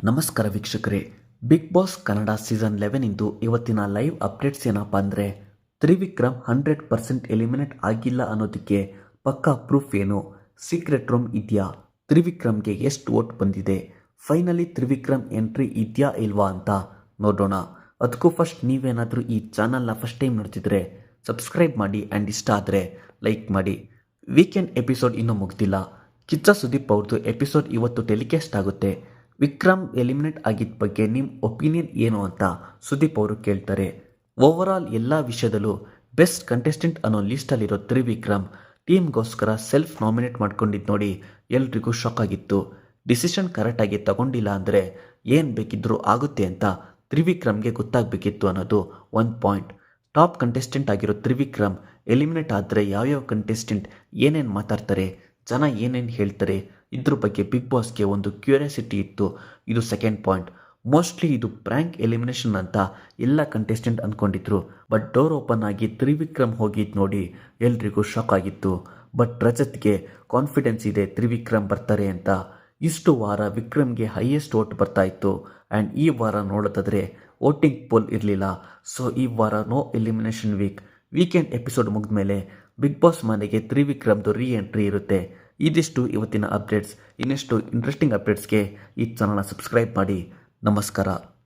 ನಮಸ್ಕಾರ ವೀಕ್ಷಕರೇ, big boss Kannada season 11 ಇಂದು ಇವತ್ತಿನ ಲೈವ್ ಅಪ್ಡೇಟ್ಸ್ ಏನಪ್ಪ ಅಂದರೆ, ತ್ರಿವಿಕ್ರಮ್ 100% ಎಲಿಮಿನೇಟ್ ಆಗಿಲ್ಲ ಅನ್ನೋದಕ್ಕೆ ಪಕ್ಕಾ ಪ್ರೂಫ್ ಏನು? ಸೀಕ್ರೆಟ್ ರೂಮ್ ಇದೆಯಾ? ತ್ರಿವಿಕ್ರಮ್ಗೆ ಎಷ್ಟು ವೋಟ್ ಬಂದಿದೆ? ಫೈನಲಿ ತ್ರಿವಿಕ್ರಮ್ ಎಂಟ್ರಿ ಇದೆಯಾ ಇಲ್ವಾ ಅಂತ ನೋಡೋಣ. ಅದಕ್ಕೂ ಫಸ್ಟ್ ನೀವೇನಾದರೂ ಈ ಚಾನಲ್ನ ಫಸ್ಟ್ ಟೈಮ್ ನೋಡ್ತಿದ್ರೆ ಸಬ್ಸ್ಕ್ರೈಬ್ ಮಾಡಿ ಆ್ಯಂಡ್ ಇಷ್ಟ ಆದರೆ ಲೈಕ್ ಮಾಡಿ. ವೀಕೆಂಡ್ ಎಪಿಸೋಡ್ ಇನ್ನೂ ಮುಗ್ದಿಲ್ಲ. ಕಿಚ್ಚ ಸುದೀಪ್ ಅವ್ರದ್ದು ಎಪಿಸೋಡ್ ಇವತ್ತು ಟೆಲಿಕಾಸ್ಟ್ ಆಗುತ್ತೆ. ವಿಕ್ರಮ್ ಎಲಿಮಿನೇಟ್ ಆಗಿದ್ದ ಬಗ್ಗೆ ನಿಮ್ಮ ಒಪಿನಿಯನ್ ಏನು ಅಂತ ಸುದೀಪ್ ಅವರು ಕೇಳ್ತಾರೆ. ಓವರಾಲ್ ಎಲ್ಲ ವಿಷಯದಲ್ಲೂ ಬೆಸ್ಟ್ ಕಂಟೆಸ್ಟೆಂಟ್ ಅನ್ನೋ ಲಿಸ್ಟಲ್ಲಿರೋ ತ್ರಿವಿಕ್ರಮ್ ಟೀಮ್ಗೋಸ್ಕರ ಸೆಲ್ಫ್ ನಾಮಿನೇಟ್ ಮಾಡ್ಕೊಂಡಿದ್ದು ನೋಡಿ ಎಲ್ರಿಗೂ ಶಾಕ್ ಆಗಿತ್ತು. ಡಿಸಿಷನ್ ಕರೆಕ್ಟಾಗಿ ತಗೊಂಡಿಲ್ಲ ಅಂದರೆ ಏನು ಬೇಕಿದ್ರೂ ಆಗುತ್ತೆ ಅಂತ ತ್ರಿವಿಕ್ರಮ್ಗೆ ಗೊತ್ತಾಗಬೇಕಿತ್ತು ಅನ್ನೋದು ಒಂದು ಪಾಯಿಂಟ್. ಟಾಪ್ ಕಂಟೆಸ್ಟೆಂಟ್ ಆಗಿರೋ ತ್ರಿವಿಕ್ರಮ್ ಎಲಿಮಿನೇಟ್ ಆದರೆ ಯಾವ್ಯಾವ ಕಂಟೆಸ್ಟೆಂಟ್ ಏನೇನು ಮಾತಾಡ್ತಾರೆ, ಜನ ಏನೇನು ಹೇಳ್ತಾರೆ, ಇದ್ರ ಬಗ್ಗೆ ಬಿಗ್ ಬಾಸ್ಗೆ ಒಂದು ಕ್ಯೂರಿಯಾಸಿಟಿ ಇತ್ತು. ಇದು ಸೆಕೆಂಡ್ ಪಾಯಿಂಟ್. ಮೋಸ್ಟ್ಲಿ ಇದು ಪ್ರ್ಯಾಂಕ್ ಎಲಿಮಿನೇಷನ್ ಅಂತ ಎಲ್ಲ ಕಂಟೆಸ್ಟೆಂಟ್ ಅಂದ್ಕೊಂಡಿದ್ರು. ಬಟ್ ಡೋರ್ ಓಪನ್ ಆಗಿ ತ್ರಿವಿಕ್ರಮ್ ಹೋಗಿದ್ದು ನೋಡಿ ಎಲ್ರಿಗೂ ಶಾಕ್ ಆಗಿತ್ತು. ಬಟ್ ರಜತ್ಗೆ ಕಾನ್ಫಿಡೆನ್ಸ್ ಇದೆ ತ್ರಿವಿಕ್ರಮ್ ಬರ್ತಾರೆ ಅಂತ. ಇಷ್ಟು ವಾರ ವಿಕ್ರಮ್ಗೆ ಹೈಯೆಸ್ಟ್ ವೋಟ್ ಬರ್ತಾ ಇತ್ತು. ಆ್ಯಂಡ್ ಈ ವಾರ ನೋಡೋದಾದರೆ ವೋಟಿಂಗ್ ಪೋಲ್ ಇರಲಿಲ್ಲ. ಸೊ ಈ ವಾರ ನೋ ಎಲಿಮಿನೇಷನ್ ವೀಕೆಂಡ್ ಎಪಿಸೋಡ್ ಮುಗಿದ ಮೇಲೆ ಬಿಗ್ ಬಾಸ್ ಮನೆಗೆ ತ್ರಿವಿಕ್ರಮ್ದು ರೀ ಎಂಟ್ರಿ ಇರುತ್ತೆ. ಇದಿಷ್ಟು ಇವತ್ತಿನ ಅಪ್ಡೇಟ್ಸ್. ಇನ್ನಷ್ಟು ಇಂಟ್ರೆಸ್ಟಿಂಗ್ ಅಪ್ಡೇಟ್ಸ್ಗೆ ಈ ಚಾನಲ್ನ ಸಬ್ಸ್ಕ್ರೈಬ್ ಮಾಡಿ. ನಮಸ್ಕಾರ.